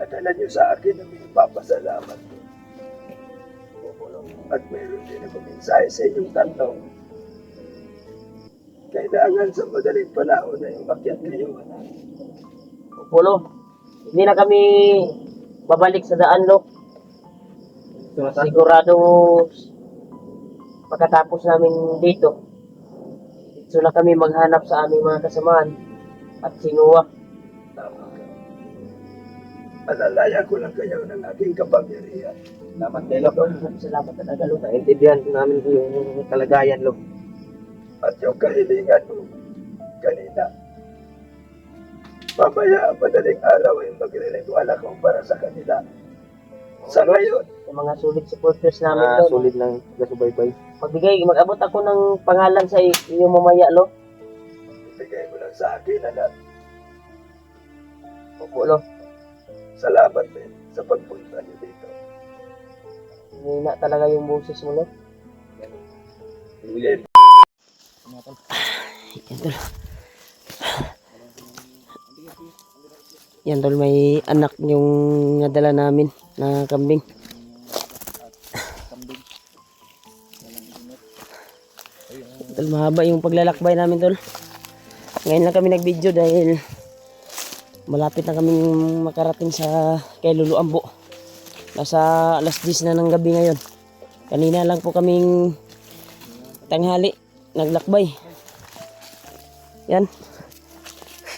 pinadala niyo sa akin ang pinapapasalamat ko. At meron din ako mensahe sa inyong tatlo. Kailangan sa madaling panahon na yung akyat kayo, anak. Pulo, hindi na kami babalik sa daan, Lo. Sigurado pagkatapos namin dito, so na kami maghanap sa aming mga kasamahan at sinuwa. Tama ka. Alalaya ko lang kayo ng aking kapangyarihan. Salamat kayo, Lo. Salamat talaga, Lo. Naintindihan namin yung kalagayan, Lo. At yung kahilingan mo kanina. Mamaya ang madaling araw ay magre-ritual ako para sa kanila. Sa ngayon, Sa mga solid supporters namin, Lo. Solid lang gasubaybay. Pagbigay, mag-abot ako ng pangalan sa iyo mamaya, Lo. ibigay mo lang sa akin, anak. Opo, Lo. Salamat din sa pagpunta niyo dito. Hina talaga yung boses mo, Lo. Yan. Yan, Tol. Yan, Tol. May anak yung nadala namin na kambing. Tol, mahaba yung paglalakbay namin, Tol. Ngayon lang kami nag-video dahil malapit na kaming makarating sa kay Lulu Ambo. Nasa alas 10 na ng gabi ngayon. Kanina lang po kaming tanghali naglakbay. Yan.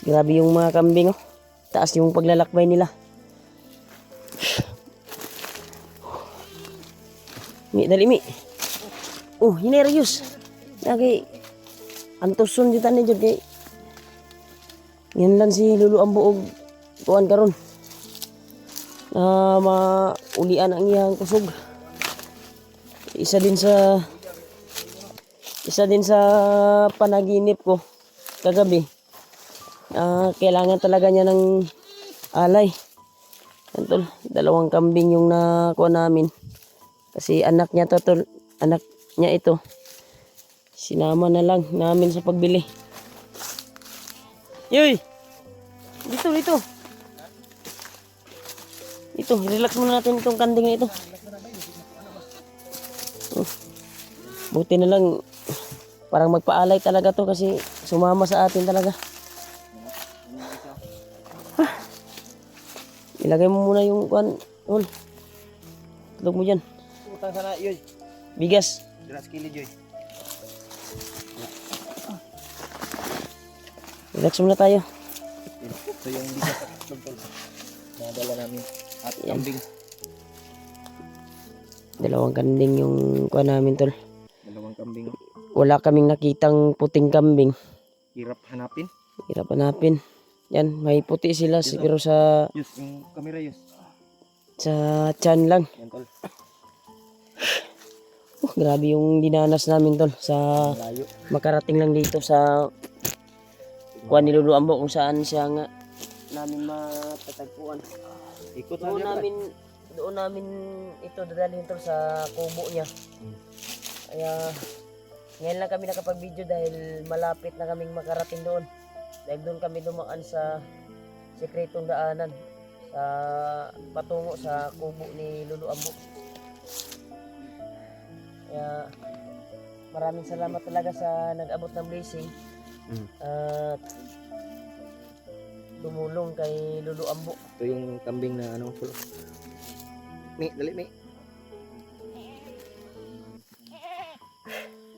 Grabe yung mga kambing, oh. Taas yung paglalakbay nila. Mi, dali mi. Oh, hinerius. Lagi antuson dito ni jud kay. Yan lang si Lulu Ambo og tuan karon. Maulian ang iyang kusog. Isa din sa panaginip ko kagabi. Kailangan talaga niya ng alay. Yan, Tol, 2 kambing yung nakuha namin. Kasi anak niya to, Tol. Anak niya ito. Sinama na lang namin sa pagbili. Yoy! Dito. Ito, relax muna natin itong kanding na ito. Buti na lang, parang magpaalay talaga to kasi sumama sa atin talaga. Ilagay mo muna yung kuan, Tol. Tulog mo dyan. Utang sana, yoy. Bigas. Diras kili, yoy. Relax muna tayo. So yung bigas at itlog, tol. Nadala namin. At Yan. kambing. 2 kanding yung kuan namin, Tol. 2 kambing. Wala kaming nakitang puting kambing. Hirap hanapin. Hirap hanapin. Yan, may puti sila siguro sa Yus, yung camera, yus. tiyan lang. Yan, tol. Grabe yung dinanas namin, Tol, sa Layo. makarating lang dito sa kuan ni Lulu Ambo kung saan siya nga namin matatagpuan. Ikot Doon na namin ito dadalhin, Tol, sa kubo niya. Kaya ngayon lang kami nakapag-video dahil malapit na kaming makarating doon. Dahil doon kami dumaan sa sekretong daanan sa patungo sa kubo ni Lulu Ambo. Kaya maraming salamat talaga sa nag-abot ng blessing at tumulong kay Lulu Ambo. Ito yung kambing na ano, tol. Mi, dali, mi.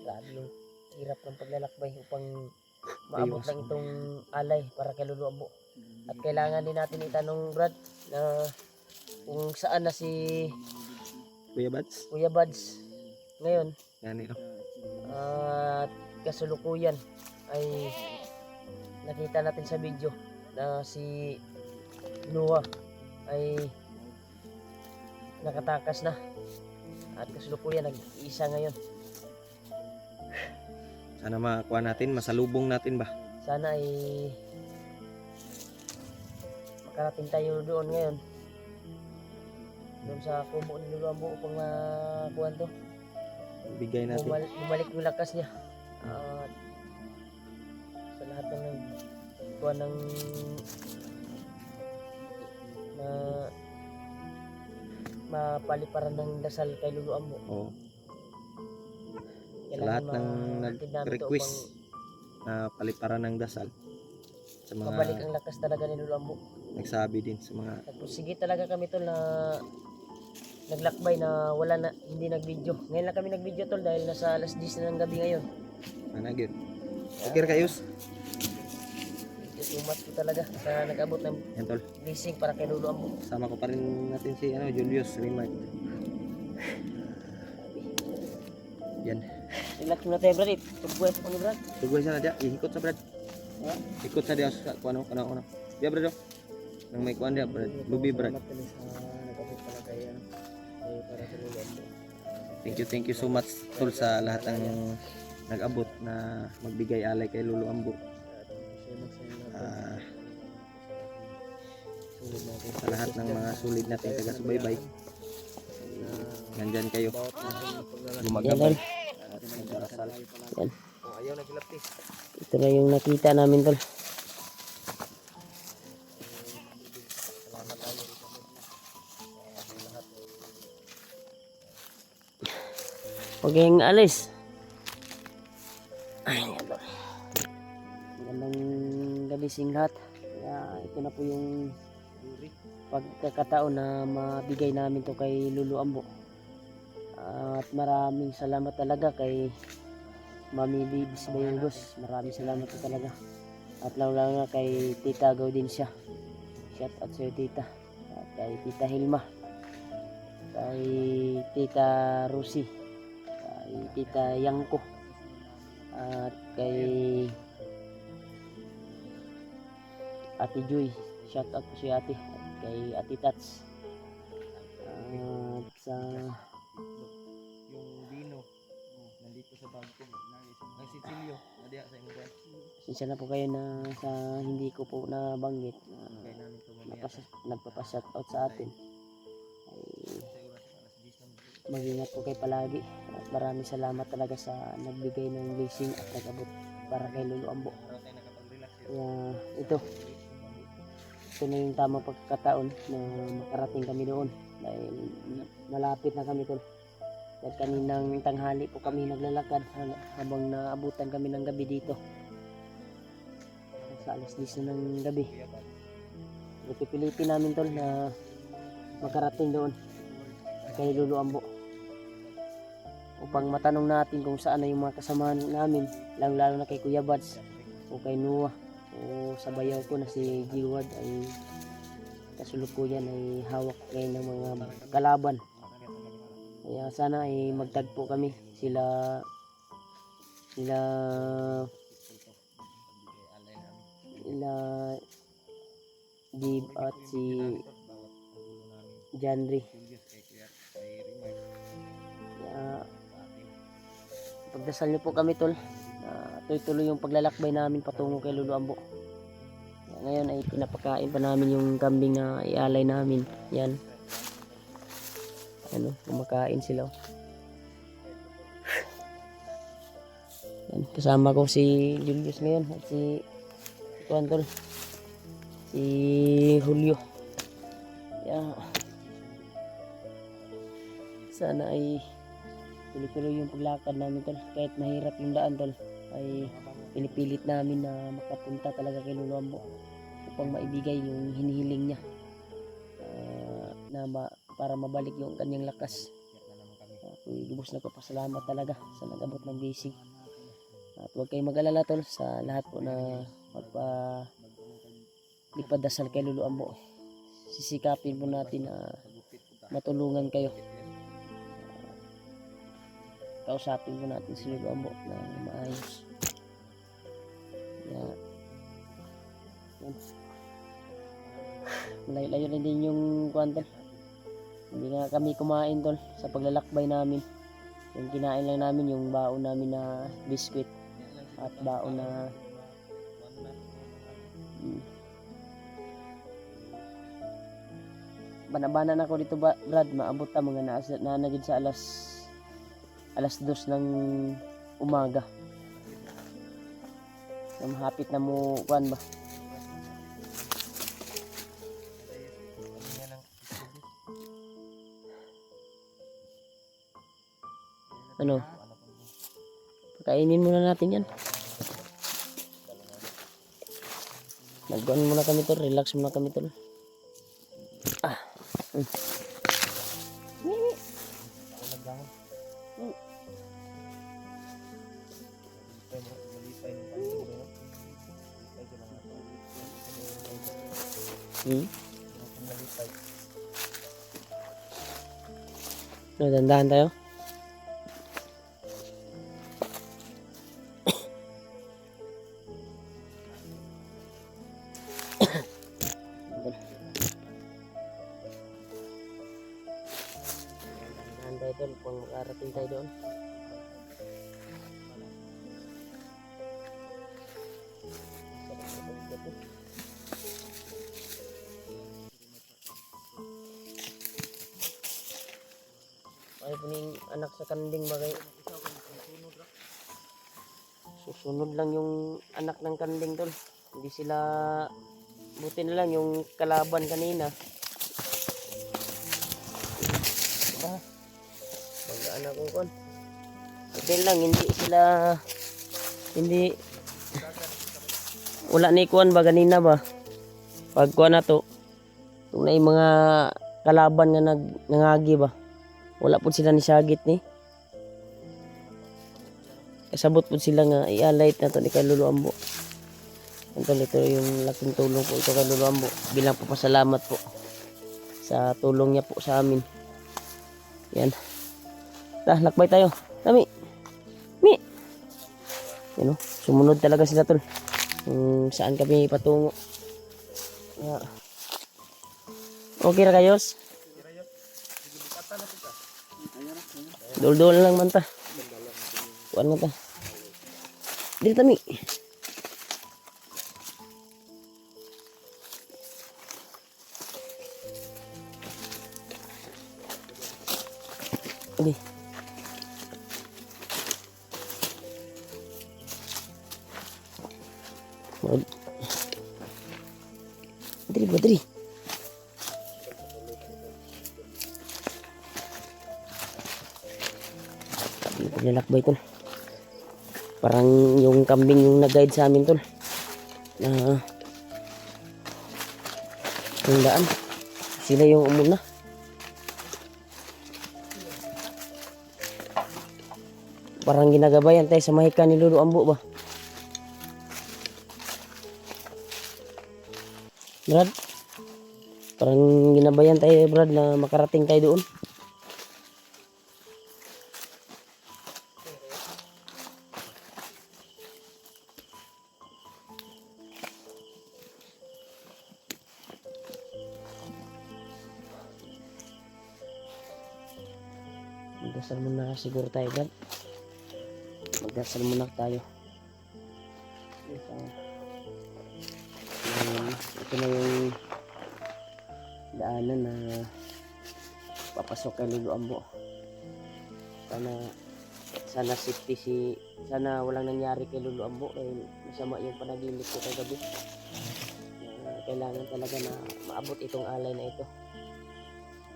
Grabe yung hirap ng paglalakbay upang maabot lang itong alay para kay Lulu Ambo. At kailangan din natin itanong, Brad, na kung saan na si Kuya Bats. Kuya Buds ngayon. Yan, ito. At kasulukuyan ay nakita natin sa video na si Noah ay nakatakas na at kasulukuyan nag-iisa ngayon. Sana makuha natin, masalubong natin ba? Sana ay makarating tayo doon ngayon, doon sa kubo ni Lulu Ambo upang makuha to. Bigay natin. Bumalik yung lakas niya. At sa lahat ng nagkuha ng na mapaliparan ng dasal kay Lolo Ambo. Oo. Sa Kailangan lahat ng mahatid namin to nag-request na paliparan ng dasal, sa upang mabalik mga ang lakas talaga ni Lolo Ambo. nagsabi din sa mga Nagpursige talaga kami tol na naglakbay na wala na, hindi nag-video. Ngayon lang kami nag-video tol dahil nasa alas 10 na ng gabi ngayon. nanagid. Okay ra kayos. Thank you so much po talaga sa nag-abot ng Yan tol. blessing para kay Lolo Ambo. Sama ko pa rin natin si Julius Remark. Yan. Relax muna tayo brad. Pagbuhay pa ni brad. Tugol sa dia, ikot sa brad. Ikot sa dia sa kuno. Dia brad. Nang may kuan dia brad. Lubi brad. Salamat kami sa nag-abot pala kay para sa Lolo Ambo. Thank you so much tol sa lahat ng nag-abot na magbigay alay kay Lolo Ambo. Sa lahat ng mga sulit natin taga-subaybay. Nandyan kayo. Yan Gumagabay. tol. Nagdarasal. Yan. Ayaw na kilapti. Ito na yung nakita namin tol. Huwag kayong alis. Ay, yan tol. Magandang gabi sing lahat. Kaya ito na po yung pagkakataon na mabigay namin to kay Lolo Ambo. At maraming salamat talaga kay Mami Libis Bayugos. Maraming salamat po talaga. At lalo na kay Tita Gaudencia. Shout out sa'yo Tita. At kay Tita Hilma. Kay Tita Rosie. Kay Tita Yangko. At kay Ate Joy. Shout out po si Ate. At kay Ate Tats. At sa Yung Dino. Nandito sa bag ko. Ang Sicilio. Nadiya sa inyo ba? Sinsya na po kayo na sa hindi ko po nabanggit na Kaya namin ito mamaya. nagpapashout out sa atin. Ay, mag-ingat po kayo palagi at maraming salamat talaga sa nagbigay ng blessing at nag-abot para kay Lolo Ambo. Para tayo nakapag-relax. Kaya ito na yung tamang pagkakataon na makarating kami doon dahil malapit na kami tol. Dahil kaninang tanghali po kami naglalakad habang naabutan kami ng gabi dito. Sa alas 10 na ng gabi. Pipilitin namin tol na makarating doon kay Lolo Ambo upang matanong natin kung saan na yung mga kasamahan namin, lalo na kay Kuya Bads o kay Noah o sa bayaw ko na si Giwad ay kasulukuyan ay hawak ngayon ng mga kalaban. Kaya sana ay magtagpo kami sila Dib at si Janry. Kaya pagdasal niyo po kami tol na tuloy-tuloy yung paglalakbay namin patungo kay Lolo Ambo. Kaya ngayon ay pinapakain pa namin yung kambing na ialay namin. Yan. Ano, kumakain sila. Yan, kasama ko si Julius ngayon at si Juan tol. Si Julio. Yeah. Sana ay tuloy-tuloy yung paglakad namin tol. Kahit mahirap yung daan tol, ay pinipilit namin na makapunta talaga kay Lolo Ambo upang maibigay yung hinihiling niya para mabalik yung kanyang lakas. Ako'y lubos na papasalamat talaga sa nag-abot ng blessing. At huwag kayong mag-alala tol sa lahat po na ipadasal kay Lolo Ambo. Sisikapin po natin na matulungan kayo. Kausapin po natin si Lolo Ambo na maayos. Yan. Malayo-layo na din yung kwantal. Hindi nga kami kumain tol sa paglalakbay namin. Yung kinain lang namin yung baon namin na biskwit at baon na banabanan ako dito Brad, maabot ta mga nanagid sa alas 2 ng umaga. Mahapit na mo kuan ba. Ano? Pakainin muna natin yan. Nagkuhan muna kami tol. Relax muna kami tol. Ah. Hmm? No, dandahan tayo. Dandahan tayo tol kung makarating tayo doon. Ay po ning anak sa kanding bagay. Susunod lang yung anak ng kanding tol. Hindi sila, buti na lang yung kalaban kanina. Mag-anak ko kon. Buti lang hindi wala ni kuan ba kanina ba? Pag kuan na to, tunay mga kalaban nga nangagi ba? Wala po sila ni sagit ni. Kasabot po sila nga i-alight na to ni kay Lolo Ambo. Ito yung laking tulong po ito kay Lolo Ambo. Bilang po pasalamat po sa tulong niya po sa amin. Yan. Lakbay tayo. Dami. Mi. Yan o. Sumunod talaga sila tol. Saan kami patungo. Yeah. Okay ra kayos? Dul-dul lang man ta. Kuan na ta. Dili tami. Okay. Diri. Paglalakbay tol. Parang yung kambing yung nag-guide sa amin tol. Na yung daan. Sila yung umuna. Parang ginagabayan tayo sa mahika ni Lolo Ambo ba? Brad? Parang ginabayan tayo Brad na makarating tayo doon. Magdasal muna siguro tayo Brad. Magdasal muna tayo. Ito na yung daanan na papasok kay Lolo Ambo. Sana safety sana walang nangyari kay Lolo Ambo dahil masama yung panaginip ko kagabi. Kailangan talaga na maabot itong alay na ito.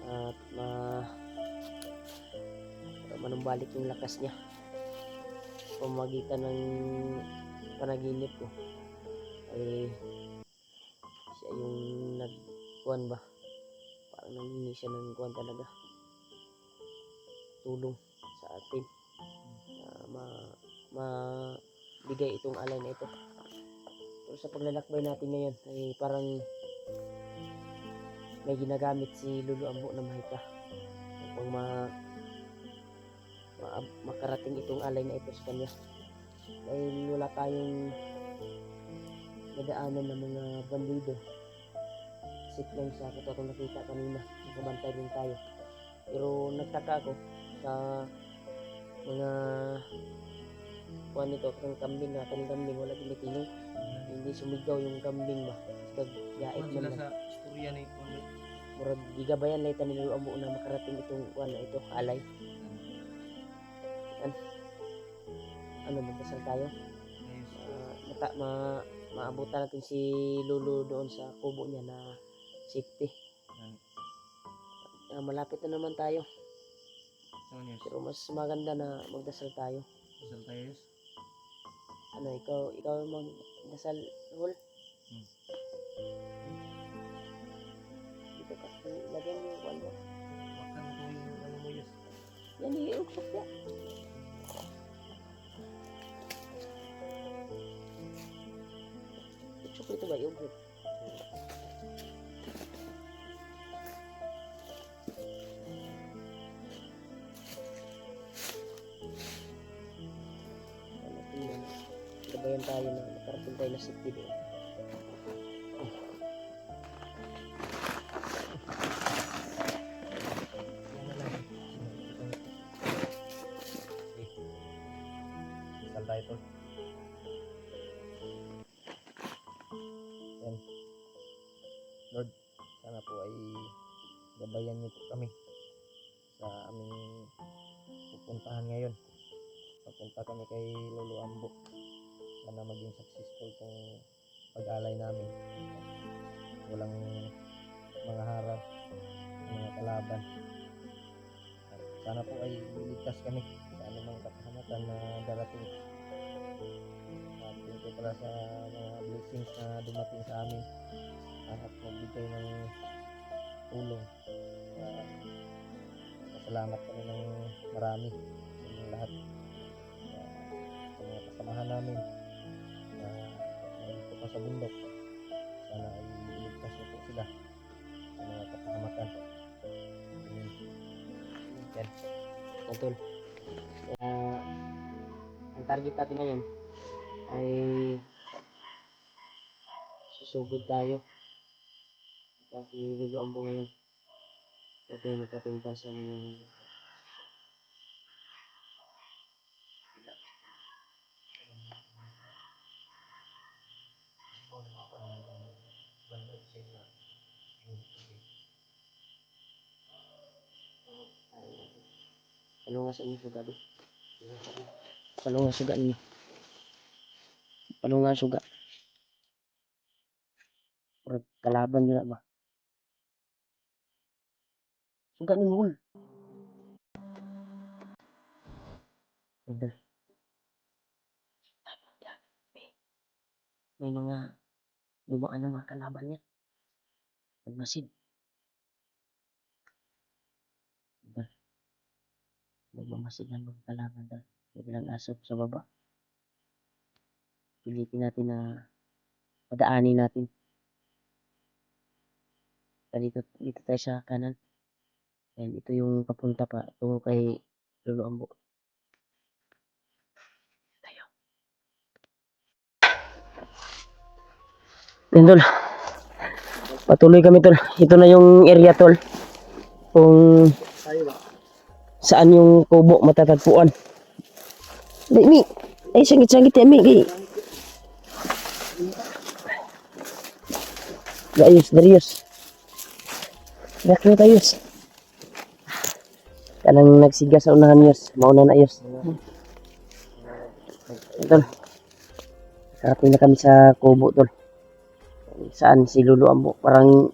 At manumbalik yung lakas niya. Pamagitan ng panaginip ko ay siya yung nagkuhan ba, parang nangingi siya ng kuhan talaga, tulong sa atin na mabigay itong alay na ito. Pero sa paglalakbay natin ngayon ay parang may ginagamit si Lolo Ambo na mahika upang makarating itong alay na ito sa kanya. Dahil wala tayong nadaanan ng mga bandido. Sit lang sa katotong nakita kanina, nakabantay din tayo. Pero nagtaka ako sa mga kuha nito, ang kambing na kaning kambing wala ginitinong. Hindi sumigaw yung kambing ba. Gait man lang. Sa istorya ni Murag gigabayan na ito ni Lolo Ambo na makarating itong kuha na ito, alay. Magdasal tayo. Maabutan natin si Lolo doon sa kubo niya na safety. Malapit na naman tayo. naman yun. Pero mas maganda na magdasal tayo. Dasal tayo yun. Ano, ikaw magdasal, Hul? Dito ka, lagyan mo yung kuwan mo. Makan ko yung ano mo yun. Yan, iuksok ya. Uksok ito ba, iuksok? Gabayan tayo na makarating tayo na safety doon. Yan na lang. Dasal tayo tol. Yan. Lord, sana po ay gabayan niyo po kami sa aming pupuntahan ngayon. Papunta kami kay Lolo Ambo. Sana maging successful tong pag-alay namin. Walang mga harap, mga kalaban. At sana po ay ligtas kami sa anumang kapahamatan na darating. At thank you pala sa mga blessings na dumating sa amin. At magbigay ng tulong. Salamat kami ng marami sa inyong lahat. Sa mga kasamahan namin na nandito pa sa bundok, sana ay iligtas niyo po sila sa mga kapahamakan. Amen. Yan. Tol. Ang target natin ngayon ay susugod tayo. Kasi Lolo Ambo ngayon. Ito yung magpapinta sa mga palunga sa inyo suga do. Palunga suga ninyo. Palunga suga. Purag kalaban nyo na ba? Suga ninyo Hul. Idol. May mga dumaan na mga kalaban niya. Magmasid. Idol. Magmamasid na mga kalaban dahil. May bilang asop sa baba. Pilitin natin na padaanin natin. Dito tayo sa kanan. And ito yung papunta pa tungo kay Lolo Ambo. Tayo. Yan tol. Patuloy kami tol. Ito na yung area tol. Kung saan yung kubo matatagpuan. Ay, Mi. Ay, sangit-sangit yan, Mi. Darius. Dakyo tayo, Yus. Kanang nagsiga sa unahan, Yus. Mauna na, Yus. Tol. Karating na kami sa kubo, tol. Saan si Lolo Ambo? Parang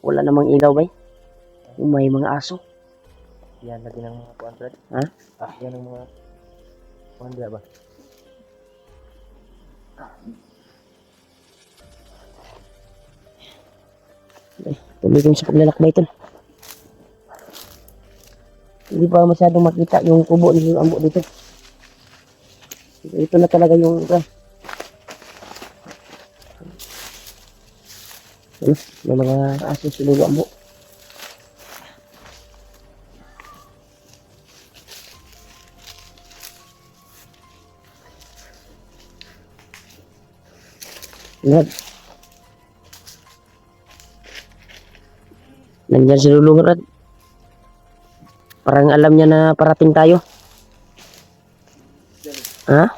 wala namang ilaw, bay. May mga aso. Yan lagi ng mga kuwan, Brad. Ha? Yan ng mga kuwan dia ba? Tuloy kami sa paglalakbay, tol. Hindi pa masyadong makita yung kubo ni Lolo Ambo dito. Ito na talaga yung may mga aso si Lolo Ambo. Ingat. Nandiyan si Lolo Rad. Parang alam niya na parating tayo. Ha?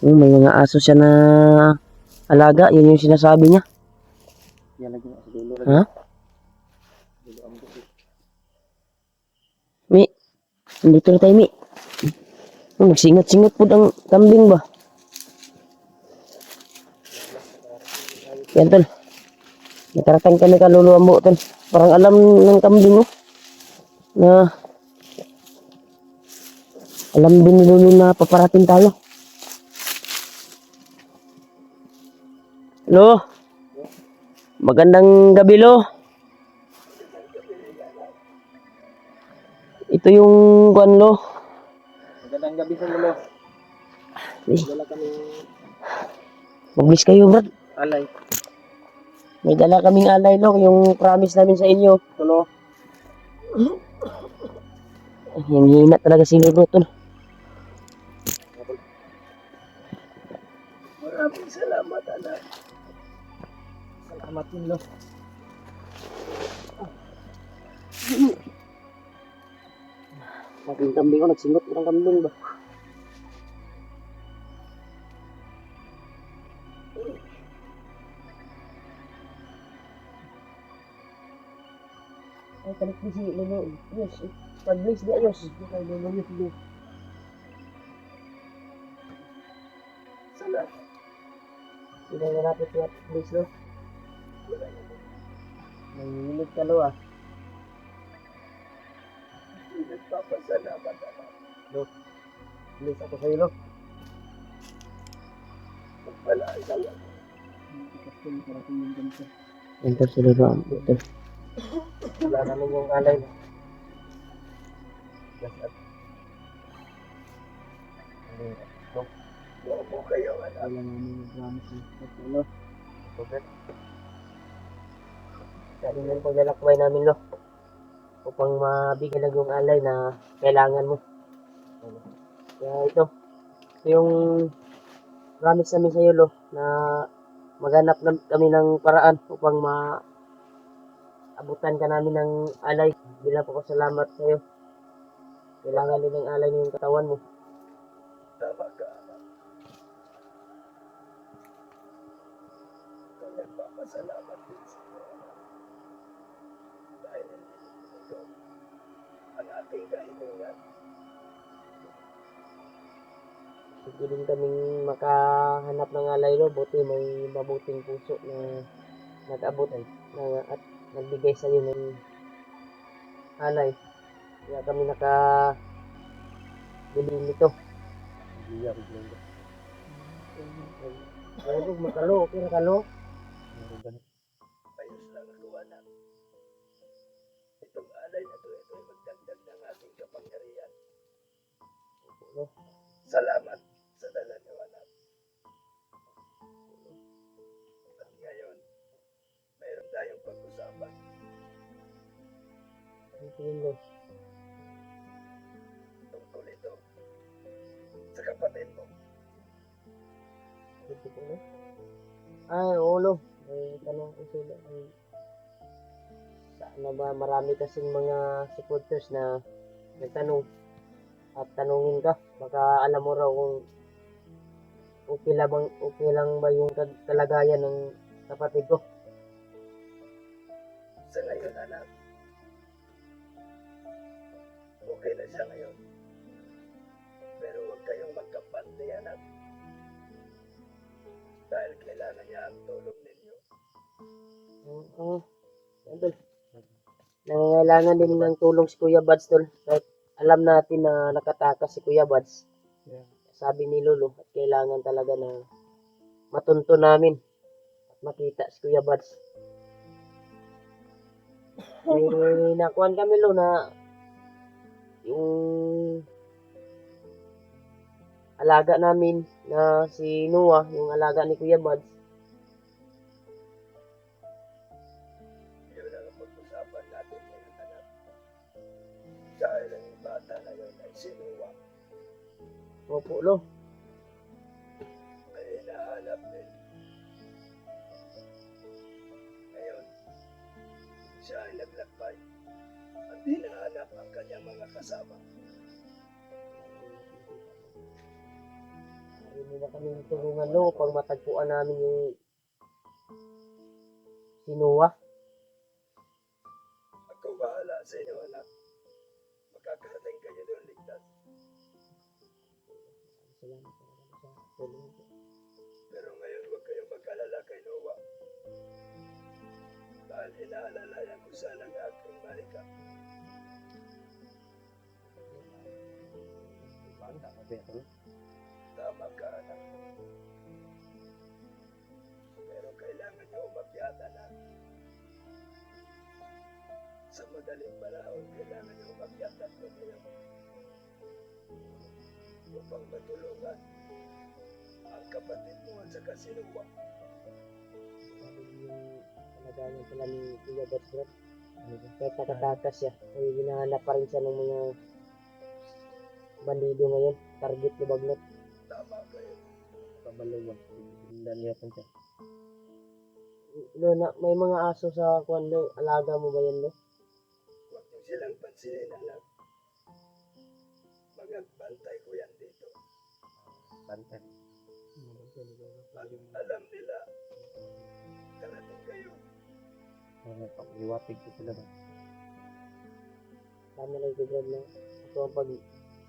May mga aso siya na alaga. Yun yung sinasabi niya. Yan lagi na sa dulo. Ha? Mi, dito na tayo, Mi. Magsingot-singot po ang kambing ba? Yan, tol. Nakarating kami ka Lolo Ambo, tol. Parang alam ng kambing, oh. Na Alam din ni Lolo na paparating tayo. Lo, magandang gabi lo. Ito yung kuan lo. Magandang gabi sa lolo. Eh, Wala kami mag-miss kayo brad. alay. May dala kaming alay lo, yung promise namin sa inyo. Tulo. Yung hina talaga si Lolo tol. Maraming salamat, anak. Salamat din lo. Ating kambing ko, nagsingot ng kambing ba? Ay, tarik di si Lolo. Yes, pag-blaze di ayos. Kay Lolo yun, Lolo. Salamat. Hindi na natin siya blaze lo. Nanginginig ka lo ah. Nagpapasalamat, anak. Blaze ako sa'yo lo. Magpalaan ka lang. Yan tol, si Lolo ang puto. Wala namin yung alay. Just at Huwag mo kayo, anak. Wala namin yung promise ni Lolo. okay. Dahil yung paglalakbay namin lo. Upang mabigyan lang yung alay na kailangan mo. Kaya ito yung promise namin sa iyo lo na maghanap na kami ng paraan upang maabutan ka namin ng alay. Bilang po ko salamat sa iyo. Kailangan din ng alay ng katawan mo. Tama ka, anak. Ito, nagpapasalamat din sa iyo, anak. Dahil ito ang ating kahilingan. Hindi din kaming makahanap ng alay lo. Buti may mabuting puso na nag-abot na, at nagbigay sa iyo ng alay. Kaya kami nakabili nito. Iya, bigyan ko. Pero makalo, okay na kalo. Meron ganit. Ayos lang ako, anak. Itong alay na ito ay magdagdag ng ating kapangyarihan. Salamat sa dala niyo, anak. At ngayon, mayroon tayong pag-usapan. Ang tingin ko. Tungkol ito sa kapatid mo. Dito po na. Ay, ulo. May tanong ko sila. Sana ba marami kasing mga supporters na nagtanong at tanungin ka. Baka alam mo raw kung okay lang ba yung kalagayan ng kapatid ko. Sa ngayon, anak, okay na siya ngayon. Pero huwag kayong magkampante, anak. Dahil kailangan niya ang tulong ninyo. Oo. Tol. Nangangailangan din ng tulong si Kuya Buds, tol. Kahit alam natin na nakatakas si Kuya Buds. Yeah. Sabi ni Lolo, at kailangan talaga na matunto namin at makita si Kuya Buds. May nakuhan kami lo na yung alaga namin na si Noah, yung alaga ni Kuya Buds. Yun ang pag-usapan natin ngayon, anak. Dahil ang bata na yun ay sinuwa. Opo lo. Ay hinahanap din. Ngayon, siya ay naglakbay at hinahanap ang kanyang mga kasama. Hindi na kami tulungan lo pag matagpuan namin yung si Noah. Ako bahala sa inyo, anak. Makakarating kayo doon ligtas. Salamat talaga sa tulong ko. Pero ngayon huwag kayong mag-alala kay Noah. Dahil inaalalayan ko sana ang aking malika. Tama ba yan, tol? Tama ka, anak. Pero kailangan niyo umakyat, anak. Sa madaling panahon, kailangan niyo umakyat at lumayo upang matulungan ang kapatid mo at saka sinuwa. Sabi yung kalagayan pala ni Kuya Bertrand. Kahit nakatakas siya, ay hinahanap pa rin siya ng mga bandido ngayon. Target ni Bagnot. Tama kayo. Kabaluan. Hindan niya siya. Lo, may mga aso sa kwando. Alaga mo ba yan, lo? Huwag niyo silang pansinin, anak. Magagbantay ko yan dito. Bantay. Alam nila. Karating kayo. Iwatig ko sila ba? Tama lang ito, Brad, na ito ang pag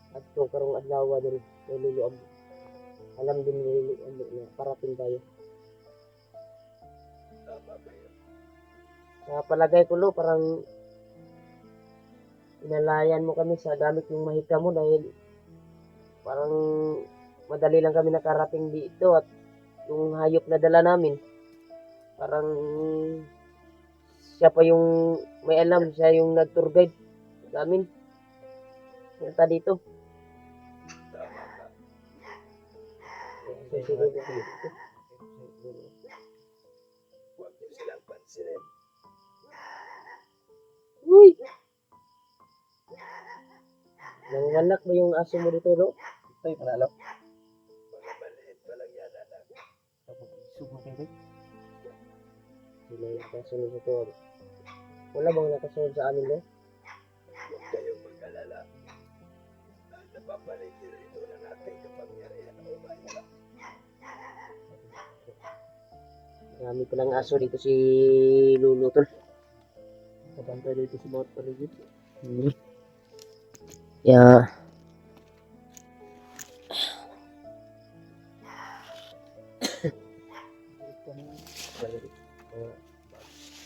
at ito karong adlaw din kay Luluab. Alam din ni Luluab na parating tayo. Tama kayo. Sa palagay ko, lo, parang inalayan mo kami sa gamit yung mahika mo dahil parang madali lang kami nakarating dito at yung hayop na dala namin parang siya pa yung may alam, siya yung nag-tour guide sa amin punta dito. Tama ka. Susunod. Huwag niyo silang pansinin. Uy! Nanganak ba yung aso mo dito, lo? Ito yung panalo. Mga maliit pa lang yan, anak. Tapos isog mo kayo. Sila yung nakasunod sa tuwag. Wala bang nakasunod sa amin, lo? Huwag kayong mag-alala. Dahil napapalik ito ng ating kapangyarihan na umaya. Marami palang aso dito si Lulu, tol. Kapantay dito sa bawat paligid. Yeah.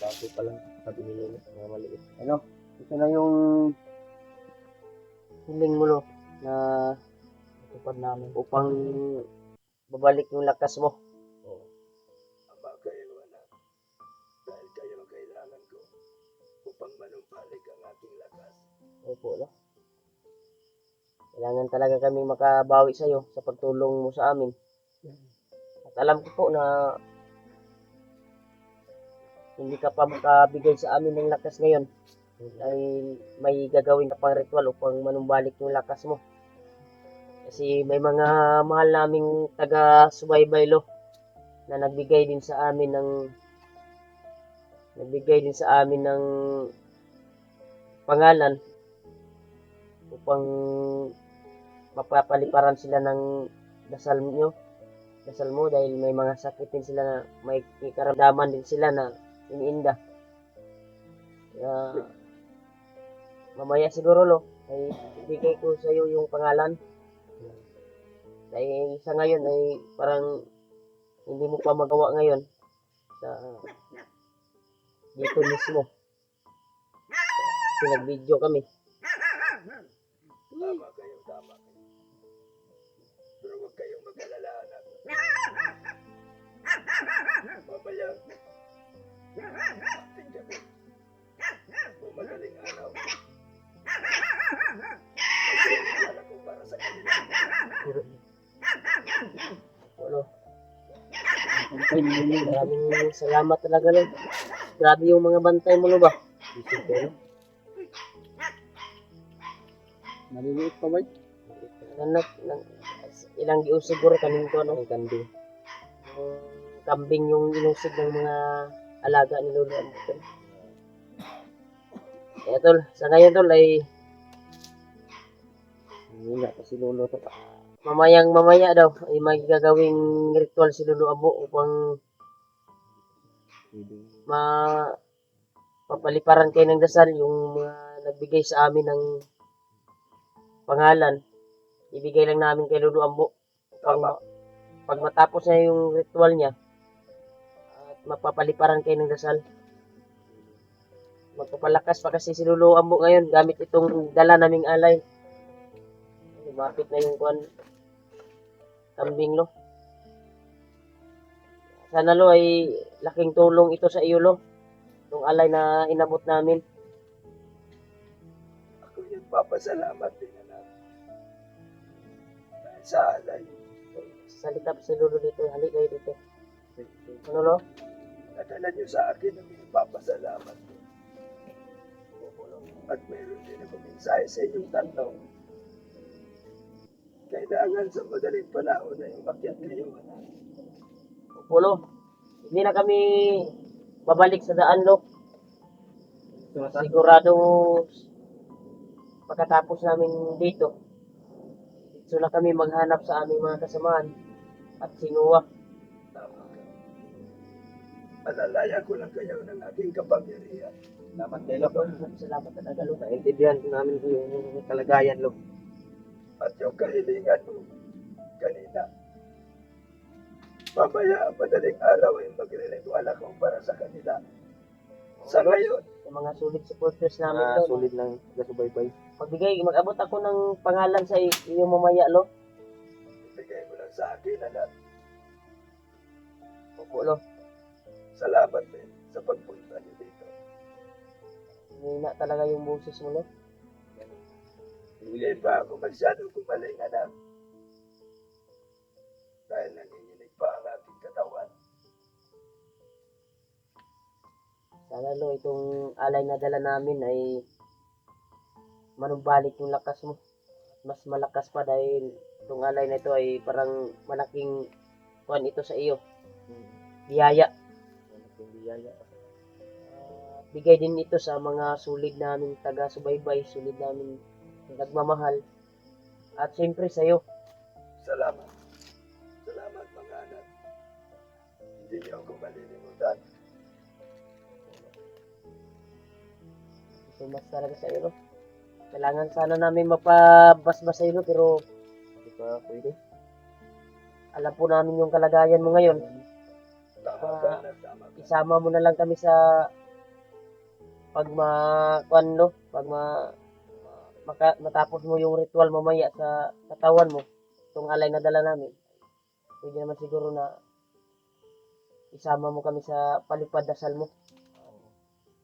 Bago pa lang sabi nila mga maliit. Ano? Ito na yung hiling mo, lo, na tupad namin upang babalik yung lakas mo. Oo. Ama kayo, anak. Dahil kayo ang kailangan ko upang manumbalik ang aking lakas. Opo, lo. Kailangan talaga kaming makabawi sa'yo sa pagtulong mo sa amin. At alam ko po na hindi ka pa makabigay sa amin ng lakas ngayon dahil may gagawin ka pang ritual upang manumbalik yung lakas mo. Kasi may mga mahal naming taga-subaybay, lo, na nagbigay din sa amin ng pangalan upang mapapaliparan sila ng dasal mo dahil may mga sakit din sila na may karamdaman din sila na iniinda. Kaya mamaya siguro, lo, ay ibigay ko sa iyo yung pangalan dahil sa ngayon ay parang hindi mo pa magawa ngayon sa dito mismo kasi nag-video kami. Tama kayo, tama kayo. Pero huwag kayong mag-alala, anak. Mamaya, ating gabi. O madaling araw. Magsisimula ko para sa kanila. Ano? Maraming salamat talaga, lo. Grabe yung mga bantay mo, lo, ba? Maliliit pa ba? Ilang giusig siguro kanin ko, ano? Kambing. Kambing yung inusig ng mga alaga ni Lolo. Kaya, tol, sa ngayon, tol, ay hindi na si Lolo to. Mamaya daw ay may gagawing ritual si Lolo Abo upang papaliparan kayo ng dasal yung mga nagbigay sa amin ng pangalan. Ibigay lang namin kay Lolo Ambo. Pag matapos na yung ritual niya at mapapaliparan kayo ng dasal, magpapalakas pa kasi si Lolo Ambo ngayon gamit itong dala naming alay. Lumapit na yung kuan kambing lo. Sana lo ay laking tulong ito sa iyo lo. Yung alay na inabot namin. Ako yung papasalamat din anak. Dahil sa alay, Salita pa si Lolo dito. Halik kayo dito. Ano lo? nadala niyo sa akin ang pinagpapasalamat ko. At meron din ako mensahe sa inyong tatlo. Kailangan sa madaling panahon na umakyat kayo, anak. Pulo. Hindi na kami babalik sa daan lo. Sigurado pagkatapos namin dito, so na kami maghanap sa aming mga kasamahan at sinuwa. Tama ka. Alalayan ko lang kayo ng aking kapangyarihan. Salamat kayo, Lo. Salamat na nagalo. Naintindihan namin po yung kalagayan, Lo. At yung kahilingan mo kanina. Mamaya ang madaling araw ay magre-ritual ako para sa kanila. Sa ngayon, Sa mga sulit supporters namin Mga lo. solid lang gasubaybay. Pagbigay, mag-abot ako ng pangalan sa iyo mamaya lo. ibigay mo lang sa akin, anak. Opo lo. Salamat din sa pagpunta niyo dito. Hina talaga yung boses mo lo. Hindi pa ako masyado kumaling, anak. Dahil nanginginig pa ang aking katawan. Sana lo, itong alay na dala namin ay manumbalik yung lakas mo. Mas malakas pa dahil itong alay na ito ay parang malaking kuan ito sa iyo. Biyaya. Bigay din ito sa mga sulid namin taga-subaybay, sulid namin nagmamahal. At siyempre sa iyo. Salamat. Salamat, mga anak. Hindi niyo ako malilimutan. So, mas talaga sa iyo. Kailangan sana namin mapabasbas sa iyo pero Hindi pa pwede. alam po namin yung kalagayan mo ngayon. Tama ka, anak. Tama ka. Isama mo na lang kami sa pag matapos mo yung ritual mamaya sa katawan mo, itong alay na dala namin. Pwede naman siguro na isama mo kami sa palipad dasal mo.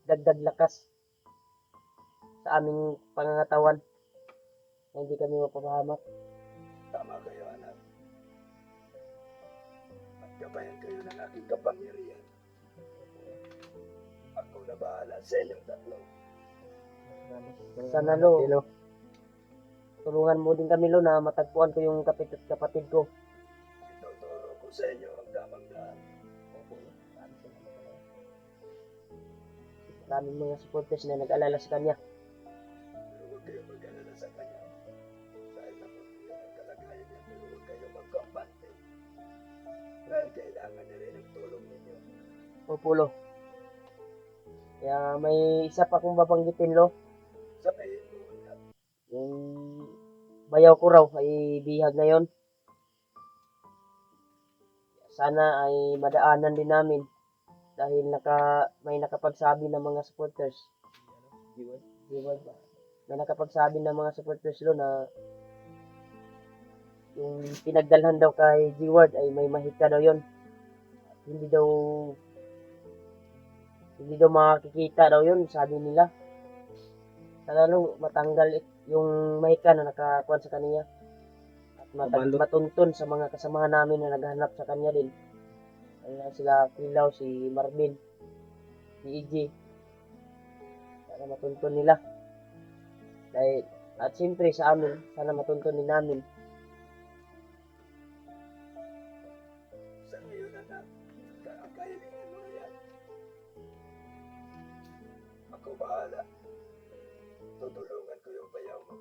Dagdag lakas sa aming pangangatawan na hindi kami mapapahamak. Tama kayo, anak. At gabayan kayo ng aking kapangyarihan. Ako na bahala sa inyong tatlo. Sana lo, tulungan mo din kami lo na matagpuan ko yung kapatid ko. Ituturo ko sa inyo ang tamang daan. Maraming mga supporters na nag-alala sa kanya. Pero huwag kayong mag-alala sa kanya. Dahil napunti ang kalagayan niya, pero huwag kayong magkampante. Dahil kailangan na rin ang tulong ninyo. Pupulo. Kaya may isa pa kong babanggitin lo. Sabihin mo, anak. Yung bayaw ko raw ay bihag ngayon. Sana ay madaanan din namin dahil may nakapagsabi ng mga supporters. G-Word ba? May nakapagsabi ng mga supporters lo na yung pinagdalhan daw kay G-Word ay may mahika daw yon. Hindi daw makikita daw yun, sabi nila. Sana lang matanggal yung mahika na nakakuan sa kanya. At matuntun sa mga kasamahan namin na naghahanap sa kanya din. Ayun sila Kilaw, si Marvin, si EJ. Sana matuntun nila. At siyempre sa amin, sana matuntun din namin. Sa ngayon, anak. Kakahilingan mo na yan. Ako bahala. Tutulungan ko yung bayaw mo.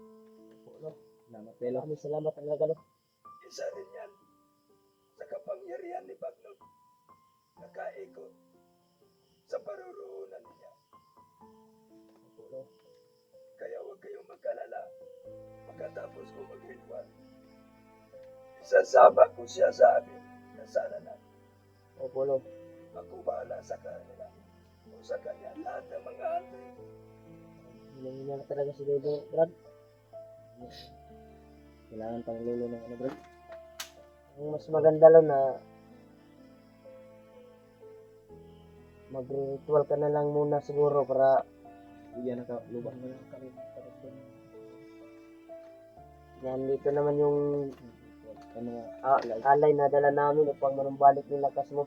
Maraming salamat talaga. Isa rin yan sa kapangyarihan ni Bagnod. Nakaikot sa paruroonan niya. Kaya huwag kayong mag-alala. Pagkatapos ko mag-ritual, isasama ko siya sa amin na sana na Opo, lo. ako bahala sa kanila o sa kanya lahat ng mga ate. Hinahina na talaga si Lolo Brad. Kailangan pang lolo ng ano bro. Ang mas maganda lang na mag-ritual ka na lang muna siguro para Bigyan na ka, lubang na lang kami. Para doon. yan dito naman yung Ano nga, alay na dala namin upang manumbalik yung lakas mo.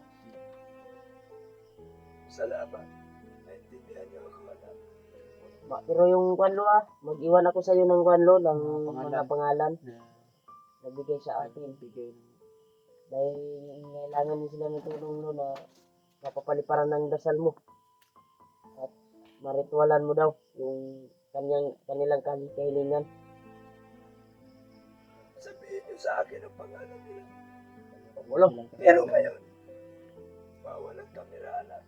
Salamat. Naintindihan niyo ako, anak. Pero yung kwanlo mag-iwan ako sa iyo ng kwanlo ng mga pangalan na bigay sa atin. Dahil kailangan din sila ng tulong no na mapapaliparan ng dasal mo. At maritualan mo daw yung kanilang kahilingan. Sabihin niyo sa akin ang pangalan nila. Wala. Pero ngayon, bawal ang kamera, anak.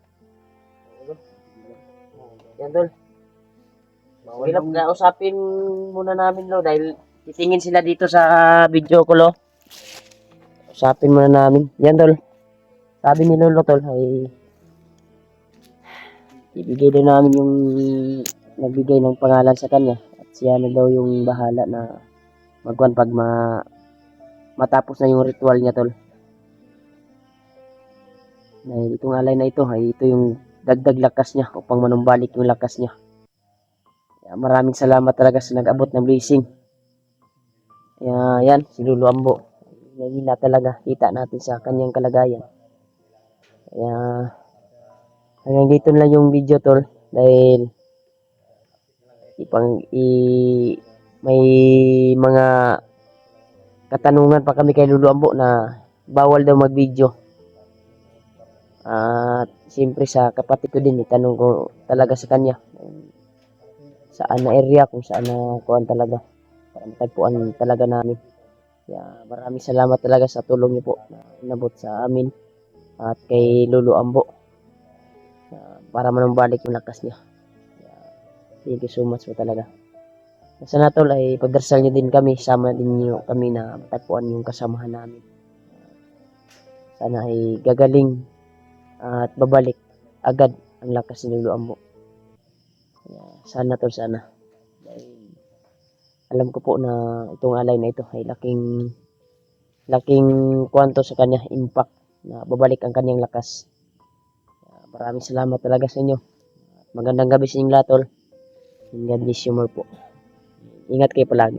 Yan tol. Sige na, kausapin muna namin lo dahil titingin sila dito sa video ko lo. Usapin muna namin. Yan tol. Sabi ni Lolo tol ay ibigay din namin yung nagbigay ng pangalan sa kanya at siya na daw yung bahala na magwan pag matapos na yung ritual niya tol. Dahil itong alay na ito ay ito yung dagdag lakas niya upang manumbalik yung lakas niya. Kaya maraming salamat talaga sa nag-abot ng blessing. Kaya yan, si Lolo Ambo. Nahihina talaga, kita natin sa kanyang kalagayan. Kaya hanggang dito na lang yung video tol. Dahil may mga katanungan pa kami kay Lolo Ambo na bawal daw mag-video. At siyempre sa kapatid ko din, itanong ko talaga sa kanya saan na area, kung saan na kuhan talaga para matagpuan talaga namin. Kaya maraming salamat talaga sa tulong niyo po na inabot sa amin at kay Lolo Ambo para manumbalik yung lakas niya. Kaya, thank you so much po talaga. Sana tol ay pagdarasal niyo din kami, sama din niyo kami na matagpuan yung kasamahan namin. Sana ay gagaling at babalik agad ang lakas ni Lolo Ambo. Kaya sana tol, sana. Dahil alam ko po na itong alay na ito ay laking kwanto sa kanya, impact na babalik ang kanyang lakas. Kaya maraming salamat talaga sa inyo. Magandang gabi sa inyong lahat tol. And God bless you more po. Ingat kayo palagi.